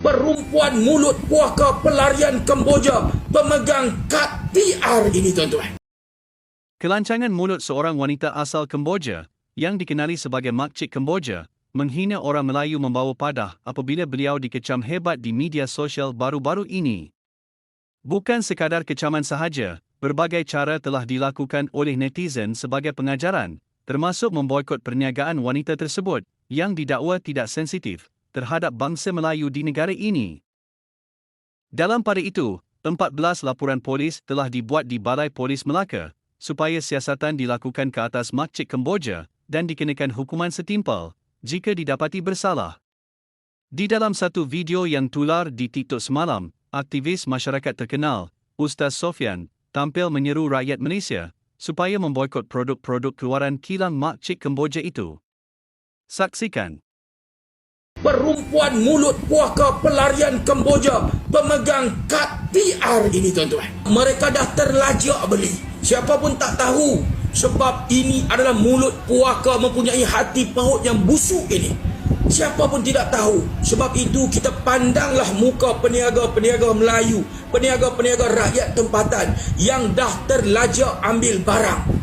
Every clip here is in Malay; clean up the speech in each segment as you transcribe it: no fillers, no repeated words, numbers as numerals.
Perempuan mulut puaka pelarian Kemboja pemegang kad PR ini, tuan-tuan. Kelancangan mulut seorang wanita asal Kemboja, yang dikenali sebagai Makcik Kemboja, menghina orang Melayu membawa padah apabila beliau dikecam hebat di media sosial baru-baru ini. Bukan sekadar kecaman sahaja, berbagai cara telah dilakukan oleh netizen sebagai pengajaran, termasuk memboikot perniagaan wanita tersebut, yang didakwa tidak sensitif terhadap bangsa Melayu di negara ini. Dalam pada itu, 14 laporan polis telah dibuat di Balai Polis Melaka, supaya siasatan dilakukan ke atas Makcik Kemboja dan dikenakan hukuman setimpal jika didapati bersalah. Di dalam satu video yang tular di TikTok semalam, aktivis masyarakat terkenal, Ustaz Sofyan, tampil menyeru rakyat Malaysia supaya memboikot produk-produk keluaran kilang Makcik Kemboja itu. Saksikan. Perempuan mulut puaka pelarian Kemboja pemegang kad PR ini, tuan-tuan. Mereka dah terlajak beli. Siapa pun tak tahu, sebab ini adalah mulut puaka mempunyai hati paut yang busuk ini. Siapa pun tidak tahu. Sebab itu kita pandanglah muka peniaga-peniaga Melayu, peniaga-peniaga rakyat tempatan yang dah terlajak ambil barang.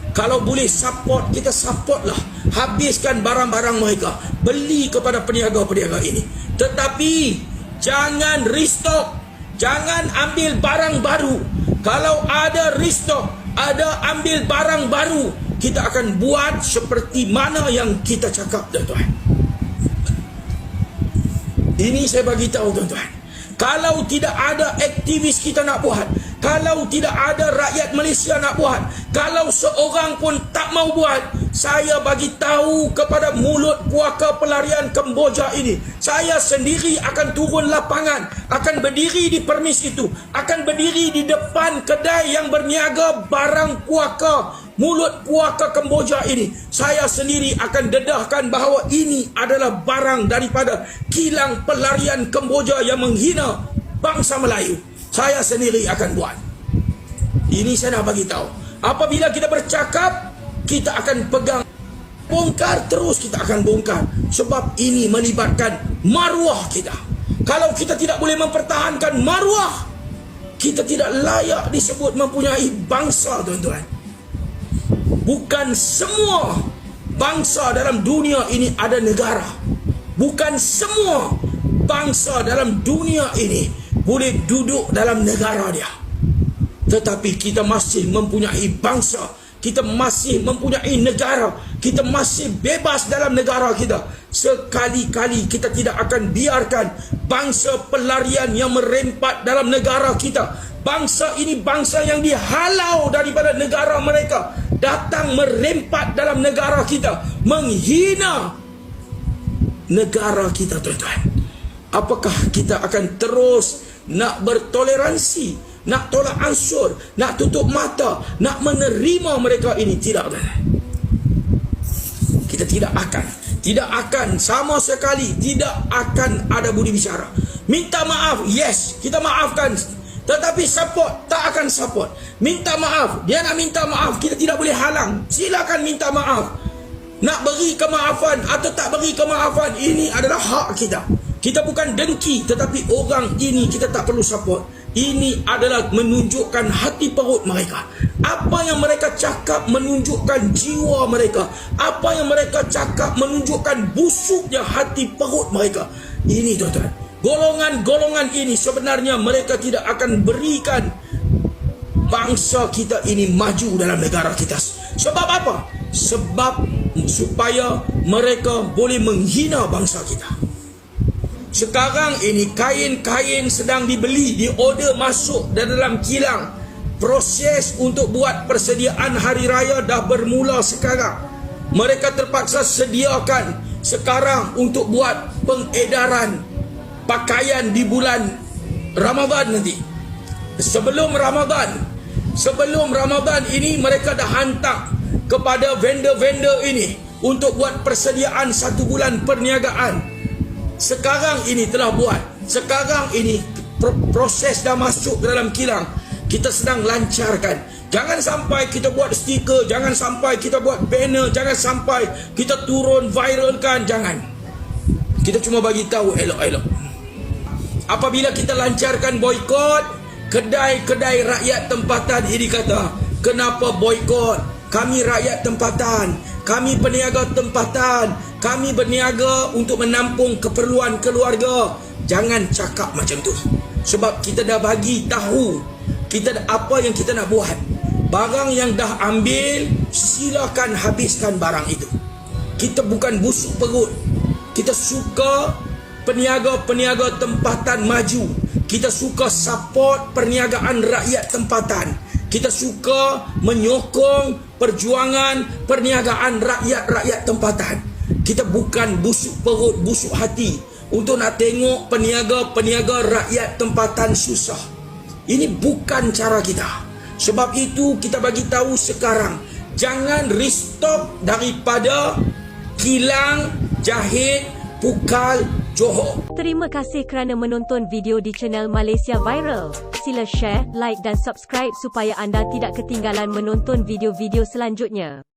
Kalau boleh support, kita supportlah. Habiskan barang-barang mereka. Beli kepada peniaga-peniaga ini. Tetapi jangan restock. Jangan ambil barang baru. Kalau ada restock, ada ambil barang baru, kita akan buat seperti mana yang kita cakap, tuan-tuan. Ini saya bagi tahu, tuan-tuan. Kalau tidak ada aktivis kita nak buat, kalau tidak ada rakyat Malaysia nak buat, kalau seorang pun tak mau buat, saya bagi tahu kepada mulut puaka pelarian Kemboja ini, saya sendiri akan turun lapangan, akan berdiri di permis itu, akan berdiri di depan kedai yang berniaga barang puaka, mulut puaka Kemboja ini. Saya sendiri akan dedahkan bahawa ini adalah barang daripada kilang pelarian Kemboja yang menghina bangsa Melayu. Saya sendiri akan buat. Ini saya nak bagi tahu. Apabila kita bercakap, kita akan pegang. Bongkar terus kita akan bongkar. Sebab ini melibatkan maruah kita. Kalau kita tidak boleh mempertahankan maruah, kita tidak layak disebut mempunyai bangsa, tuan-tuan. Bukan semua bangsa dalam dunia ini ada negara. Bukan semua bangsa dalam dunia ini boleh duduk dalam negara dia. Tetapi kita masih mempunyai bangsa, kita masih mempunyai negara, kita masih bebas dalam negara kita. Sekali-kali kita tidak akan biarkan bangsa pelarian yang merempat dalam negara kita. Bangsa ini bangsa yang dihalau daripada negara mereka, datang merempat dalam negara kita, menghina negara kita, tuan-tuan. Apakah kita akan terus nak bertoleransi, nak tolak ansur, nak tutup mata, nak menerima mereka ini? Tidak, tuan-tuan. Kita tidak akan sama sekali, tidak akan ada budi bicara. Minta maaf, yes, kita maafkan. Tetapi support, tak akan support. Minta maaf, dia nak minta maaf, kita tidak boleh halang. Silakan minta maaf. Nak beri kemaafan atau tak beri kemaafan, ini adalah hak kita. Kita bukan dengki, tetapi orang ini kita tak perlu support. Ini adalah menunjukkan hati perut mereka. Apa yang mereka cakap menunjukkan jiwa mereka. Apa yang mereka cakap menunjukkan busuknya hati perut mereka. Ini, tuan-tuan. Golongan-golongan ini sebenarnya mereka tidak akan berikan bangsa kita ini maju dalam negara kita. Sebab apa? Sebab supaya mereka boleh menghina bangsa kita. Sekarang ini kain-kain sedang dibeli, diorder masuk dalam kilang. Proses untuk buat persediaan hari raya dah bermula sekarang. Mereka terpaksa sediakan sekarang untuk buat pengedaran pakaian di bulan Ramadan nanti. Sebelum Ramadan ini mereka dah hantar kepada vendor-vendor ini untuk buat persediaan 1 bulan perniagaan. Sekarang ini telah buat. Sekarang ini proses dah masuk ke dalam kilang. Kita sedang lancarkan. Jangan sampai kita buat stiker, jangan sampai kita buat banner, jangan sampai kita turun viralkan, jangan. Kita cuma bagi tahu elok-elok. Apabila kita lancarkan boikot, kedai-kedai rakyat tempatan ini kata, kenapa boikot? Kami rakyat tempatan, kami peniaga tempatan, kami berniaga untuk menampung keperluan keluarga. Jangan cakap macam tu. Sebab kita dah bagi tahu kita apa yang kita nak buat. Barang yang dah ambil, silakan habiskan barang itu. Kita bukan busuk perut. Kita suka peniaga-peniaga tempatan maju. Kita suka support perniagaan rakyat tempatan. Kita suka menyokong perjuangan perniagaan rakyat-rakyat tempatan. Kita bukan busuk perut, busuk hati untuk nak tengok peniaga-peniaga rakyat tempatan susah. Ini bukan cara kita. Sebab itu kita bagi tahu sekarang, jangan restock daripada kilang, jahit, pukal, Johor. Terima kasih kerana menonton video di channel Malaysia Viral. Sila share, like dan subscribe supaya anda tidak ketinggalan menonton video-video selanjutnya.